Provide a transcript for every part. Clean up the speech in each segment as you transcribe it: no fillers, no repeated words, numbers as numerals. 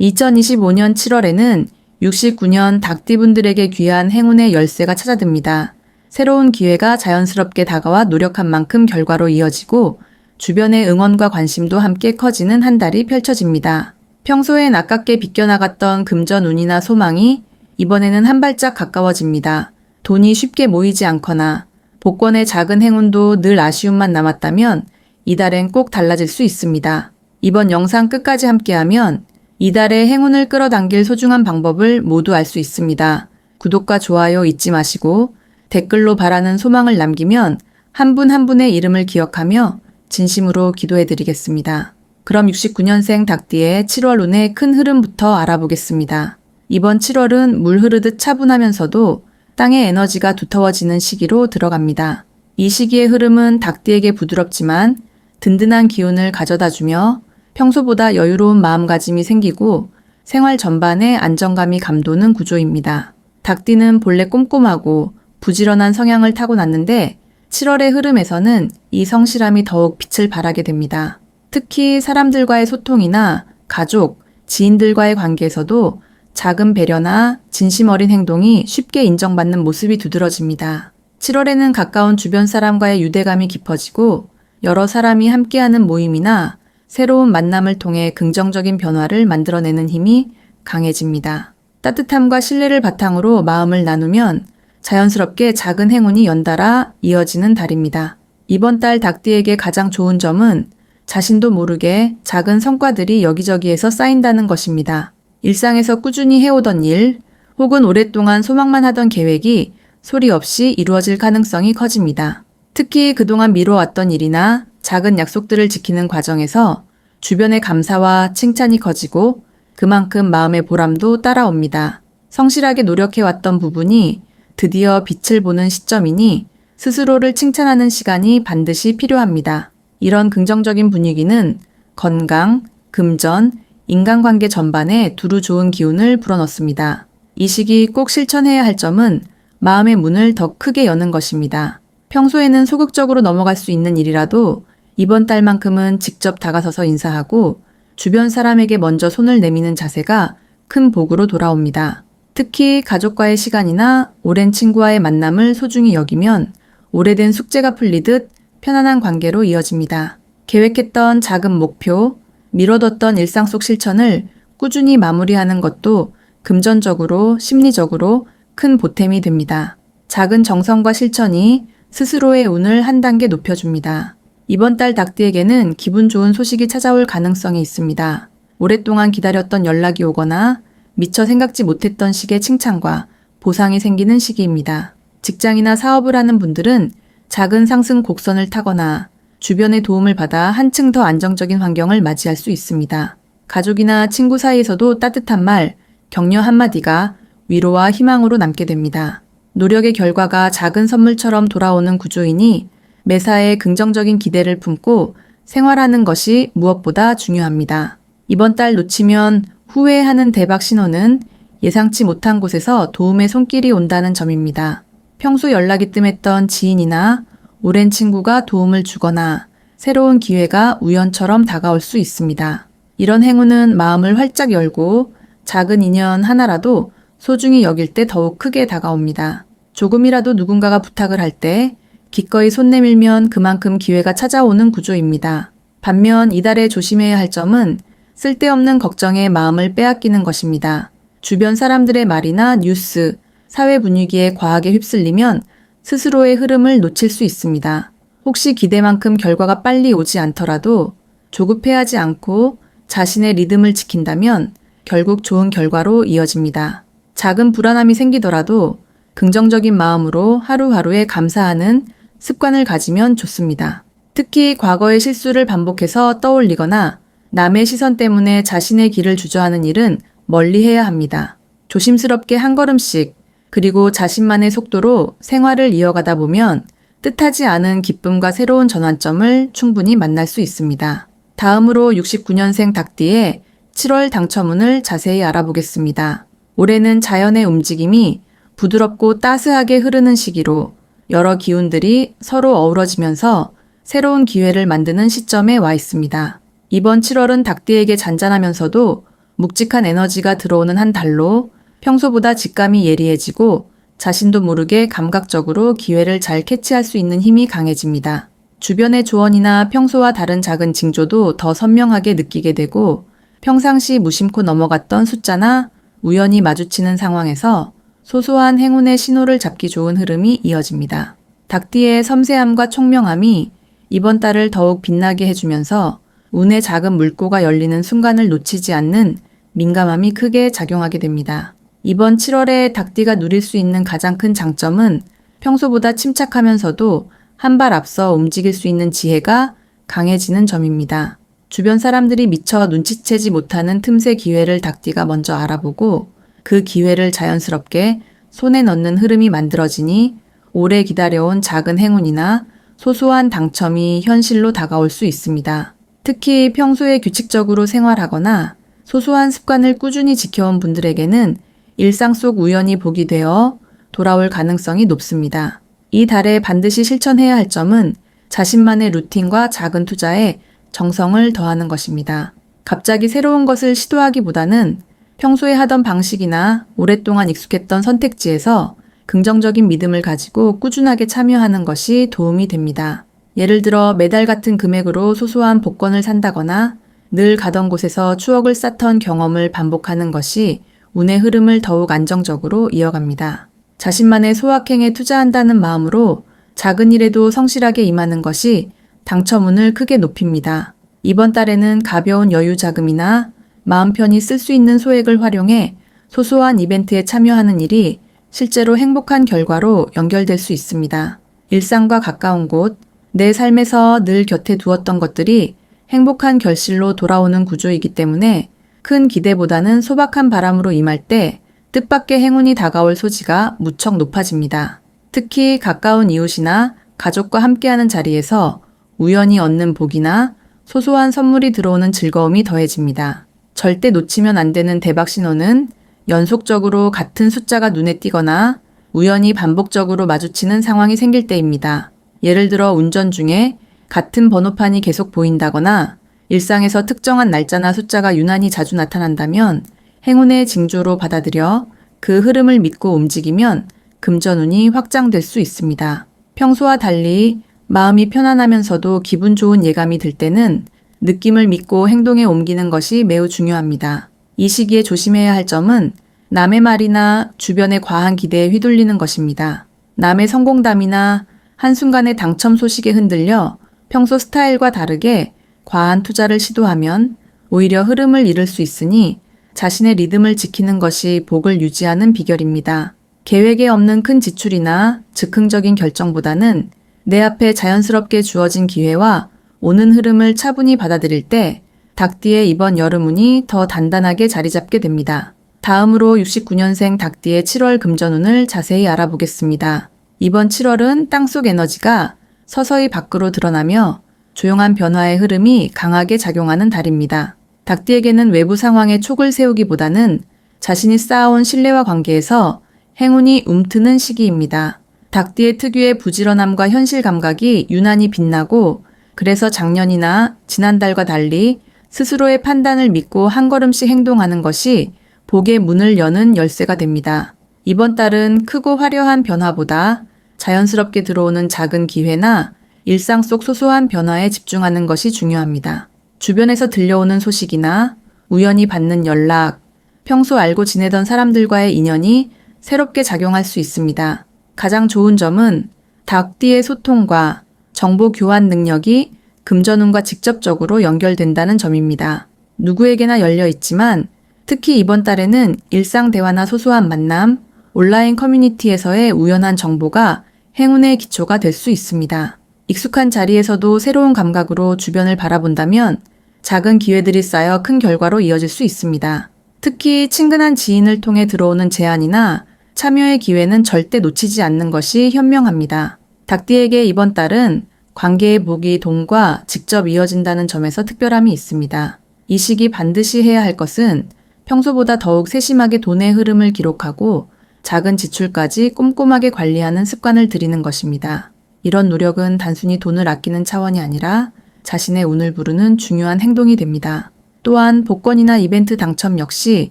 2025년 7월에는 69년 닭띠분들에게 귀한 행운의 열쇠가 찾아듭니다. 새로운 기회가 자연스럽게 다가와 노력한 만큼 결과로 이어지고 주변의 응원과 관심도 함께 커지는 한 달이 펼쳐집니다. 평소엔 아깝게 비껴나갔던 금전 운이나 소망이 이번에는 한 발짝 가까워집니다. 돈이 쉽게 모이지 않거나 복권의 작은 행운도 늘 아쉬움만 남았다면 이달엔 꼭 달라질 수 있습니다. 이번 영상 끝까지 함께하면 이달의 행운을 끌어당길 소중한 방법을 모두 알 수 있습니다. 구독과 좋아요 잊지 마시고 댓글로 바라는 소망을 남기면 한 분 한 분의 이름을 기억하며 진심으로 기도해드리겠습니다. 그럼 69년생 닭띠의 7월 운의 큰 흐름부터 알아보겠습니다. 이번 7월은 물 흐르듯 차분하면서도 땅의 에너지가 두터워지는 시기로 들어갑니다. 이 시기의 흐름은 닭띠에게 부드럽지만 든든한 기운을 가져다주며 평소보다 여유로운 마음가짐이 생기고 생활 전반에 안정감이 감도는 구조입니다. 닭띠는 본래 꼼꼼하고 부지런한 성향을 타고났는데 7월의 흐름에서는 이 성실함이 더욱 빛을 발하게 됩니다. 특히 사람들과의 소통이나 가족, 지인들과의 관계에서도 작은 배려나 진심 어린 행동이 쉽게 인정받는 모습이 두드러집니다. 7월에는 가까운 주변 사람과의 유대감이 깊어지고 여러 사람이 함께하는 모임이나 새로운 만남을 통해 긍정적인 변화를 만들어내는 힘이 강해집니다. 따뜻함과 신뢰를 바탕으로 마음을 나누면 자연스럽게 작은 행운이 연달아 이어지는 달입니다. 이번 달 닭띠에게 가장 좋은 점은 자신도 모르게 작은 성과들이 여기저기에서 쌓인다는 것입니다. 일상에서 꾸준히 해오던 일 혹은 오랫동안 소망만 하던 계획이 소리 없이 이루어질 가능성이 커집니다. 특히 그동안 미뤄왔던 일이나 작은 약속들을 지키는 과정에서 주변의 감사와 칭찬이 커지고 그만큼 마음의 보람도 따라옵니다. 성실하게 노력해왔던 부분이 드디어 빛을 보는 시점이니 스스로를 칭찬하는 시간이 반드시 필요합니다. 이런 긍정적인 분위기는 건강, 금전, 인간관계 전반에 두루 좋은 기운을 불어넣습니다. 이 시기 꼭 실천해야 할 점은 마음의 문을 더 크게 여는 것입니다. 평소에는 소극적으로 넘어갈 수 있는 일이라도 이번 달만큼은 직접 다가서서 인사하고 주변 사람에게 먼저 손을 내미는 자세가 큰 복으로 돌아옵니다. 특히 가족과의 시간이나 오랜 친구와의 만남을 소중히 여기면 오래된 숙제가 풀리듯 편안한 관계로 이어집니다. 계획했던 작은 목표, 미뤄뒀던 일상 속 실천을 꾸준히 마무리하는 것도 금전적으로, 심리적으로 큰 보탬이 됩니다. 작은 정성과 실천이 스스로의 운을 한 단계 높여줍니다. 이번 달 닭띠에게는 기분 좋은 소식이 찾아올 가능성이 있습니다. 오랫동안 기다렸던 연락이 오거나 미처 생각지 못했던 식의 칭찬과 보상이 생기는 시기입니다. 직장이나 사업을 하는 분들은 작은 상승 곡선을 타거나 주변의 도움을 받아 한층 더 안정적인 환경을 맞이할 수 있습니다. 가족이나 친구 사이에서도 따뜻한 말, 격려 한마디가 위로와 희망으로 남게 됩니다. 노력의 결과가 작은 선물처럼 돌아오는 구조이니 매사에 긍정적인 기대를 품고 생활하는 것이 무엇보다 중요합니다. 이번 달 놓치면 후회하는 대박 신호는 예상치 못한 곳에서 도움의 손길이 온다는 점입니다. 평소 연락이 뜸했던 지인이나 오랜 친구가 도움을 주거나 새로운 기회가 우연처럼 다가올 수 있습니다. 이런 행운은 마음을 활짝 열고 작은 인연 하나라도 소중히 여길 때 더욱 크게 다가옵니다. 조금이라도 누군가가 부탁을 할 때 기꺼이 손 내밀면 그만큼 기회가 찾아오는 구조입니다. 반면 이달에 조심해야 할 점은 쓸데없는 걱정에 마음을 빼앗기는 것입니다. 주변 사람들의 말이나 뉴스, 사회 분위기에 과하게 휩쓸리면 스스로의 흐름을 놓칠 수 있습니다. 혹시 기대만큼 결과가 빨리 오지 않더라도 조급해하지 않고 자신의 리듬을 지킨다면 결국 좋은 결과로 이어집니다. 작은 불안함이 생기더라도 긍정적인 마음으로 하루하루에 감사하는 습관을 가지면 좋습니다. 특히 과거의 실수를 반복해서 떠올리거나 남의 시선 때문에 자신의 길을 주저하는 일은 멀리해야 합니다. 조심스럽게 한 걸음씩 그리고 자신만의 속도로 생활을 이어가다 보면 뜻하지 않은 기쁨과 새로운 전환점을 충분히 만날 수 있습니다. 다음으로 69년생 닭띠의 7월 당첨운을 자세히 알아보겠습니다. 올해는 자연의 움직임이 부드럽고 따스하게 흐르는 시기로 여러 기운들이 서로 어우러지면서 새로운 기회를 만드는 시점에 와 있습니다. 이번 7월은 닭띠에게 잔잔하면서도 묵직한 에너지가 들어오는 한 달로 평소보다 직감이 예리해지고 자신도 모르게 감각적으로 기회를 잘 캐치할 수 있는 힘이 강해집니다. 주변의 조언이나 평소와 다른 작은 징조도 더 선명하게 느끼게 되고 평상시 무심코 넘어갔던 숫자나 우연히 마주치는 상황에서 소소한 행운의 신호를 잡기 좋은 흐름이 이어집니다. 닭띠의 섬세함과 총명함이 이번 달을 더욱 빛나게 해주면서 운의 작은 물꼬가 열리는 순간을 놓치지 않는 민감함이 크게 작용하게 됩니다. 이번 7월에 닭띠가 누릴 수 있는 가장 큰 장점은 평소보다 침착하면서도 한 발 앞서 움직일 수 있는 지혜가 강해지는 점입니다. 주변 사람들이 미처 눈치채지 못하는 틈새 기회를 닭띠가 먼저 알아보고 그 기회를 자연스럽게 손에 넣는 흐름이 만들어지니 오래 기다려온 작은 행운이나 소소한 당첨이 현실로 다가올 수 있습니다. 특히 평소에 규칙적으로 생활하거나 소소한 습관을 꾸준히 지켜온 분들에게는 일상 속 우연이 복이 되어 돌아올 가능성이 높습니다. 이 달에 반드시 실천해야 할 점은 자신만의 루틴과 작은 투자에 정성을 더하는 것입니다. 갑자기 새로운 것을 시도하기보다는 평소에 하던 방식이나 오랫동안 익숙했던 선택지에서 긍정적인 믿음을 가지고 꾸준하게 참여하는 것이 도움이 됩니다. 예를 들어 매달 같은 금액으로 소소한 복권을 산다거나 늘 가던 곳에서 추억을 쌓던 경험을 반복하는 것이 운의 흐름을 더욱 안정적으로 이어갑니다. 자신만의 소확행에 투자한다는 마음으로 작은 일에도 성실하게 임하는 것이 당첨운을 크게 높입니다. 이번 달에는 가벼운 여유 자금이나 마음 편히 쓸 수 있는 소액을 활용해 소소한 이벤트에 참여하는 일이 실제로 행복한 결과로 연결될 수 있습니다. 일상과 가까운 곳, 내 삶에서 늘 곁에 두었던 것들이 행복한 결실로 돌아오는 구조이기 때문에 큰 기대보다는 소박한 바람으로 임할 때 뜻밖의 행운이 다가올 소지가 무척 높아집니다. 특히 가까운 이웃이나 가족과 함께하는 자리에서 우연히 얻는 복이나 소소한 선물이 들어오는 즐거움이 더해집니다. 절대 놓치면 안 되는 대박 신호는 연속적으로 같은 숫자가 눈에 띄거나 우연히 반복적으로 마주치는 상황이 생길 때입니다. 예를 들어 운전 중에 같은 번호판이 계속 보인다거나 일상에서 특정한 날짜나 숫자가 유난히 자주 나타난다면 행운의 징조로 받아들여 그 흐름을 믿고 움직이면 금전운이 확장될 수 있습니다. 평소와 달리 마음이 편안하면서도 기분 좋은 예감이 들 때는 느낌을 믿고 행동에 옮기는 것이 매우 중요합니다. 이 시기에 조심해야 할 점은 남의 말이나 주변의 과한 기대에 휘둘리는 것입니다. 남의 성공담이나 한순간의 당첨 소식에 흔들려 평소 스타일과 다르게 과한 투자를 시도하면 오히려 흐름을 잃을 수 있으니 자신의 리듬을 지키는 것이 복을 유지하는 비결입니다. 계획에 없는 큰 지출이나 즉흥적인 결정보다는 내 앞에 자연스럽게 주어진 기회와 오는 흐름을 차분히 받아들일 때 닭띠의 이번 여름운이 더 단단하게 자리 잡게 됩니다. 다음으로 69년생 닭띠의 7월 금전운을 자세히 알아보겠습니다. 이번 7월은 땅속 에너지가 서서히 밖으로 드러나며 조용한 변화의 흐름이 강하게 작용하는 달입니다. 닭띠에게는 외부 상황에 촉을 세우기보다는 자신이 쌓아온 신뢰와 관계에서 행운이 움트는 시기입니다. 닭띠의 특유의 부지런함과 현실 감각이 유난히 빛나고 그래서 작년이나 지난달과 달리 스스로의 판단을 믿고 한 걸음씩 행동하는 것이 복의 문을 여는 열쇠가 됩니다. 이번 달은 크고 화려한 변화보다 자연스럽게 들어오는 작은 기회나 일상 속 소소한 변화에 집중하는 것이 중요합니다. 주변에서 들려오는 소식이나 우연히 받는 연락, 평소 알고 지내던 사람들과의 인연이 새롭게 작용할 수 있습니다. 가장 좋은 점은 닭띠의 소통과 정보 교환 능력이 금전운과 직접적으로 연결된다는 점입니다. 누구에게나 열려 있지만 특히 이번 달에는 일상 대화나 소소한 만남, 온라인 커뮤니티에서의 우연한 정보가 행운의 기초가 될 수 있습니다. 익숙한 자리에서도 새로운 감각으로 주변을 바라본다면 작은 기회들이 쌓여 큰 결과로 이어질 수 있습니다. 특히 친근한 지인을 통해 들어오는 제안이나 참여의 기회는 절대 놓치지 않는 것이 현명합니다. 닭띠에게 이번 달은 관계의 복이 돈과 직접 이어진다는 점에서 특별함이 있습니다. 이 시기 반드시 해야 할 것은 평소보다 더욱 세심하게 돈의 흐름을 기록하고 작은 지출까지 꼼꼼하게 관리하는 습관을 들이는 것입니다. 이런 노력은 단순히 돈을 아끼는 차원이 아니라 자신의 운을 부르는 중요한 행동이 됩니다. 또한 복권이나 이벤트 당첨 역시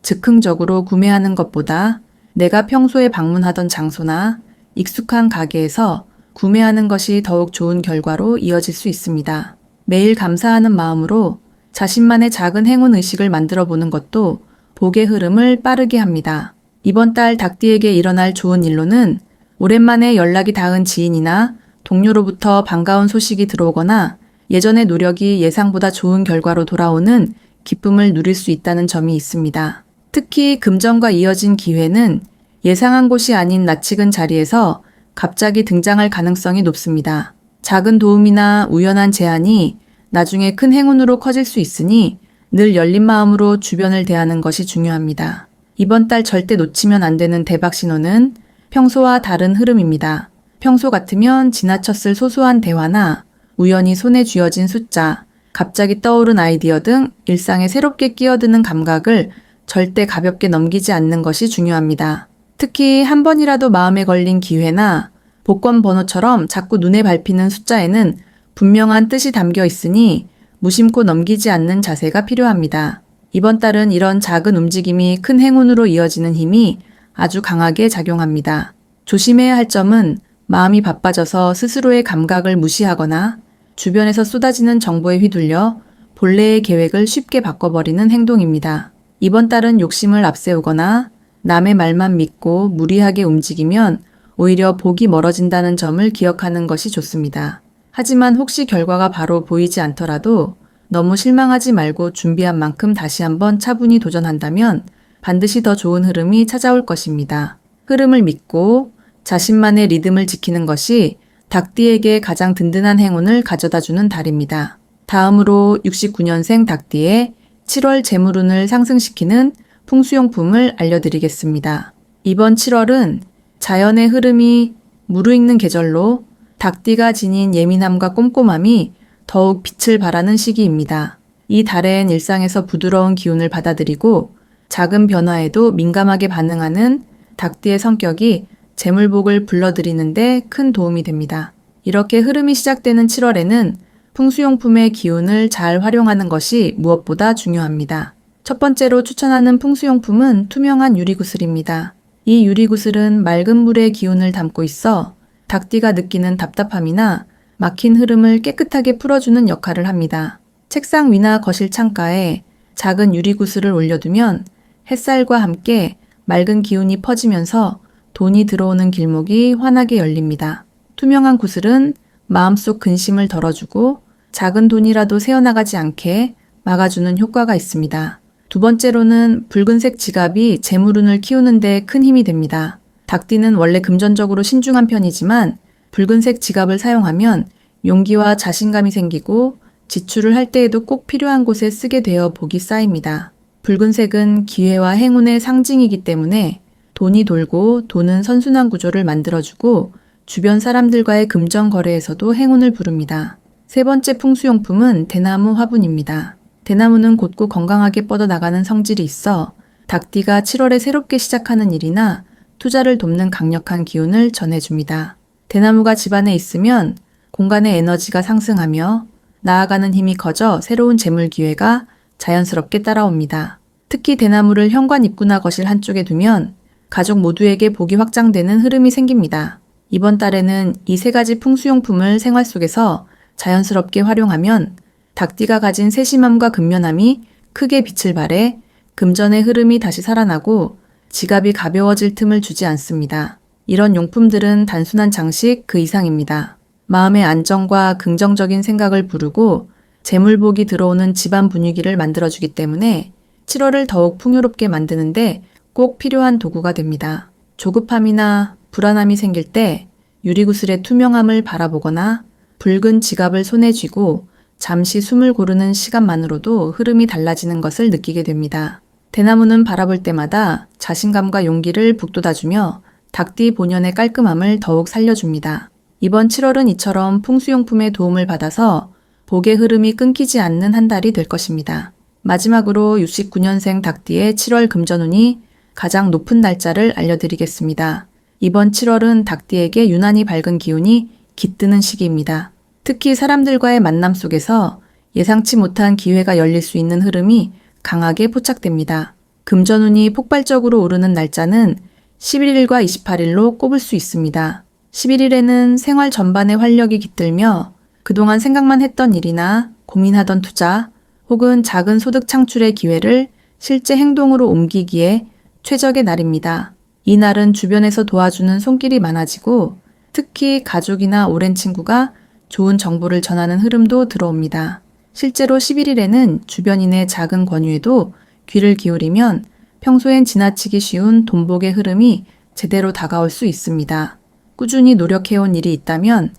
즉흥적으로 구매하는 것보다 내가 평소에 방문하던 장소나 익숙한 가게에서 구매하는 것이 더욱 좋은 결과로 이어질 수 있습니다. 매일 감사하는 마음으로 자신만의 작은 행운 의식을 만들어 보는 것도 복의 흐름을 빠르게 합니다. 이번 달 닭띠에게 일어날 좋은 일로는 오랜만에 연락이 닿은 지인이나 동료로부터 반가운 소식이 들어오거나 예전의 노력이 예상보다 좋은 결과로 돌아오는 기쁨을 누릴 수 있다는 점이 있습니다. 특히 금전과 이어진 기회는 예상한 곳이 아닌 낯익은 자리에서 갑자기 등장할 가능성이 높습니다. 작은 도움이나 우연한 제안이 나중에 큰 행운으로 커질 수 있으니 늘 열린 마음으로 주변을 대하는 것이 중요합니다. 이번 달 절대 놓치면 안 되는 대박 신호는 평소와 다른 흐름입니다. 평소 같으면 지나쳤을 소소한 대화나 우연히 손에 쥐어진 숫자, 갑자기 떠오른 아이디어 등 일상에 새롭게 끼어드는 감각을 절대 가볍게 넘기지 않는 것이 중요합니다. 특히 한 번이라도 마음에 걸린 기회나 복권 번호처럼 자꾸 눈에 밟히는 숫자에는 분명한 뜻이 담겨 있으니 무심코 넘기지 않는 자세가 필요합니다. 이번 달은 이런 작은 움직임이 큰 행운으로 이어지는 힘이 아주 강하게 작용합니다. 조심해야 할 점은 마음이 바빠져서 스스로의 감각을 무시하거나 주변에서 쏟아지는 정보에 휘둘려 본래의 계획을 쉽게 바꿔버리는 행동입니다. 이번 달은 욕심을 앞세우거나 남의 말만 믿고 무리하게 움직이면 오히려 복이 멀어진다는 점을 기억하는 것이 좋습니다. 하지만 혹시 결과가 바로 보이지 않더라도 너무 실망하지 말고 준비한 만큼 다시 한번 차분히 도전한다면 반드시 더 좋은 흐름이 찾아올 것입니다. 흐름을 믿고 자신만의 리듬을 지키는 것이 닭띠에게 가장 든든한 행운을 가져다주는 달입니다. 다음으로 69년생 닭띠의 7월 재물운을 상승시키는 풍수용품을 알려드리겠습니다. 이번 7월은 자연의 흐름이 무르익는 계절로 닭띠가 지닌 예민함과 꼼꼼함이 더욱 빛을 발하는 시기입니다. 이 달엔 일상에서 부드러운 기운을 받아들이고 작은 변화에도 민감하게 반응하는 닭띠의 성격이 재물복을 불러들이는 데 큰 도움이 됩니다. 이렇게 흐름이 시작되는 7월에는 풍수용품의 기운을 잘 활용하는 것이 무엇보다 중요합니다. 첫 번째로 추천하는 풍수용품은 투명한 유리구슬입니다. 이 유리구슬은 맑은 물의 기운을 담고 있어 닭띠가 느끼는 답답함이나 막힌 흐름을 깨끗하게 풀어주는 역할을 합니다. 책상 위나 거실 창가에 작은 유리구슬을 올려두면 햇살과 함께 맑은 기운이 퍼지면서 돈이 들어오는 길목이 환하게 열립니다. 투명한 구슬은 마음속 근심을 덜어주고 작은 돈이라도 새어나가지 않게 막아주는 효과가 있습니다. 두 번째로는 붉은색 지갑이 재물운을 키우는 데 큰 힘이 됩니다. 닭띠는 원래 금전적으로 신중한 편이지만 붉은색 지갑을 사용하면 용기와 자신감이 생기고 지출을 할 때에도 꼭 필요한 곳에 쓰게 되어 복이 쌓입니다. 붉은색은 기회와 행운의 상징이기 때문에 돈이 돌고 돈은 선순환 구조를 만들어주고 주변 사람들과의 금전 거래에서도 행운을 부릅니다. 세 번째 풍수용품은 대나무 화분입니다. 대나무는 곧고 건강하게 뻗어나가는 성질이 있어 닭띠가 7월에 새롭게 시작하는 일이나 투자를 돕는 강력한 기운을 전해줍니다. 대나무가 집안에 있으면 공간의 에너지가 상승하며 나아가는 힘이 커져 새로운 재물 기회가 자연스럽게 따라옵니다. 특히 대나무를 현관 입구나 거실 한쪽에 두면 가족 모두에게 복이 확장되는 흐름이 생깁니다. 이번 달에는 이 세 가지 풍수용품을 생활 속에서 자연스럽게 활용하면 닭띠가 가진 세심함과 근면함이 크게 빛을 발해 금전의 흐름이 다시 살아나고 지갑이 가벼워질 틈을 주지 않습니다. 이런 용품들은 단순한 장식 그 이상입니다. 마음의 안정과 긍정적인 생각을 부르고 재물복이 들어오는 집안 분위기를 만들어주기 때문에 7월을 더욱 풍요롭게 만드는데 꼭 필요한 도구가 됩니다. 조급함이나 불안함이 생길 때 유리구슬의 투명함을 바라보거나 붉은 지갑을 손에 쥐고 잠시 숨을 고르는 시간만으로도 흐름이 달라지는 것을 느끼게 됩니다. 대나무는 바라볼 때마다 자신감과 용기를 북돋아주며 닭띠 본연의 깔끔함을 더욱 살려줍니다. 이번 7월은 이처럼 풍수용품의 도움을 받아서 복의 흐름이 끊기지 않는 한 달이 될 것입니다. 마지막으로 69년생 닭띠의 7월 금전운이 가장 높은 날짜를 알려드리겠습니다. 이번 7월은 닭띠에게 유난히 밝은 기운이 깃드는 시기입니다. 특히 사람들과의 만남 속에서 예상치 못한 기회가 열릴 수 있는 흐름이 강하게 포착됩니다. 금전운이 폭발적으로 오르는 날짜는 11일과 28일로 꼽을 수 있습니다. 11일에는 생활 전반에 활력이 깃들며 그동안 생각만 했던 일이나 고민하던 투자 혹은 작은 소득 창출의 기회를 실제 행동으로 옮기기에 최적의 날입니다. 이 날은 주변에서 도와주는 손길이 많아지고 특히 가족이나 오랜 친구가 좋은 정보를 전하는 흐름도 들어옵니다. 실제로 11일에는 주변인의 작은 권유에도 귀를 기울이면 평소엔 지나치기 쉬운 돈복의 흐름이 제대로 다가올 수 있습니다. 꾸준히 노력해온 일이 있다면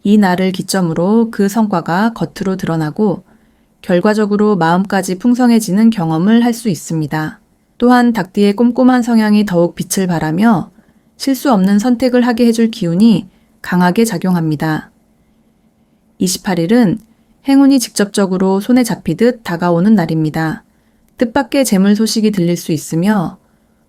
이 날을 기점으로 그 성과가 겉으로 드러나고 결과적으로 마음까지 풍성해지는 경험을 할 수 있습니다. 또한 닭띠의 꼼꼼한 성향이 더욱 빛을 발하며 실수 없는 선택을 하게 해줄 기운이 강하게 작용합니다. 28일은 행운이 직접적으로 손에 잡히듯 다가오는 날입니다. 뜻밖의 재물 소식이 들릴 수 있으며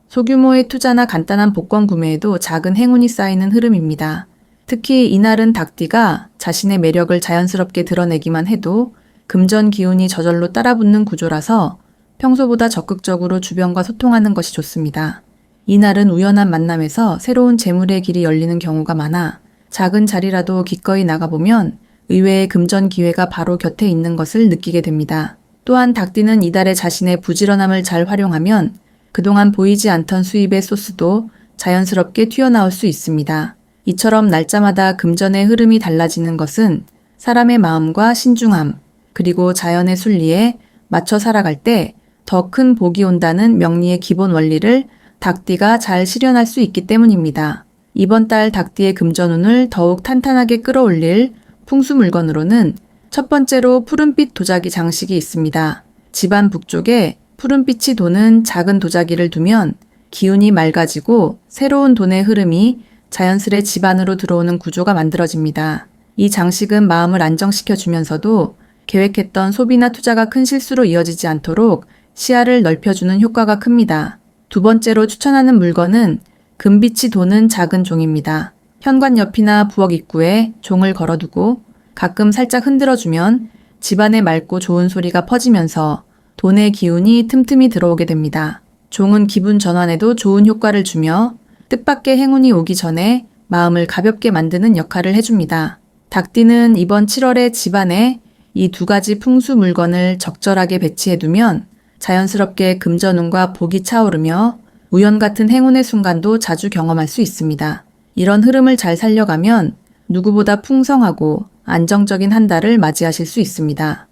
소규모의 투자나 간단한 복권 구매에도 작은 행운이 쌓이는 흐름입니다. 특히 이날은 닭띠가 자신의 매력을 자연스럽게 드러내기만 해도 금전 기운이 저절로 따라붙는 구조라서 평소보다 적극적으로 주변과 소통하는 것이 좋습니다. 이날은 우연한 만남에서 새로운 재물의 길이 열리는 경우가 많아 작은 자리라도 기꺼이 나가보면 의외의 금전 기회가 바로 곁에 있는 것을 느끼게 됩니다. 또한 닭띠는 이달에 자신의 부지런함을 잘 활용하면 그동안 보이지 않던 수입의 소스도 자연스럽게 튀어나올 수 있습니다. 이처럼 날짜마다 금전의 흐름이 달라지는 것은 사람의 마음과 신중함, 그리고 자연의 순리에 맞춰 살아갈 때 더 큰 복이 온다는 명리의 기본 원리를 닭띠가 잘 실현할 수 있기 때문입니다. 이번 달 닭띠의 금전운을 더욱 탄탄하게 끌어올릴 풍수 물건으로는 첫 번째로 푸른빛 도자기 장식이 있습니다. 집안 북쪽에 푸른빛이 도는 작은 도자기를 두면 기운이 맑아지고 새로운 돈의 흐름이 자연스레 집안으로 들어오는 구조가 만들어집니다. 이 장식은 마음을 안정시켜 주면서도 계획했던 소비나 투자가 큰 실수로 이어지지 않도록 시야를 넓혀주는 효과가 큽니다. 두 번째로 추천하는 물건은 금빛이 도는 작은 종입니다. 현관 옆이나 부엌 입구에 종을 걸어두고 가끔 살짝 흔들어주면 집안에 맑고 좋은 소리가 퍼지면서 돈의 기운이 틈틈이 들어오게 됩니다. 종은 기분 전환에도 좋은 효과를 주며 뜻밖의 행운이 오기 전에 마음을 가볍게 만드는 역할을 해줍니다. 닭띠는 이번 7월에 집안에 이 두 가지 풍수 물건을 적절하게 배치해두면 자연스럽게 금전운과 복이 차오르며 우연 같은 행운의 순간도 자주 경험할 수 있습니다. 이런 흐름을 잘 살려가면 누구보다 풍성하고 안정적인 한 달을 맞이하실 수 있습니다.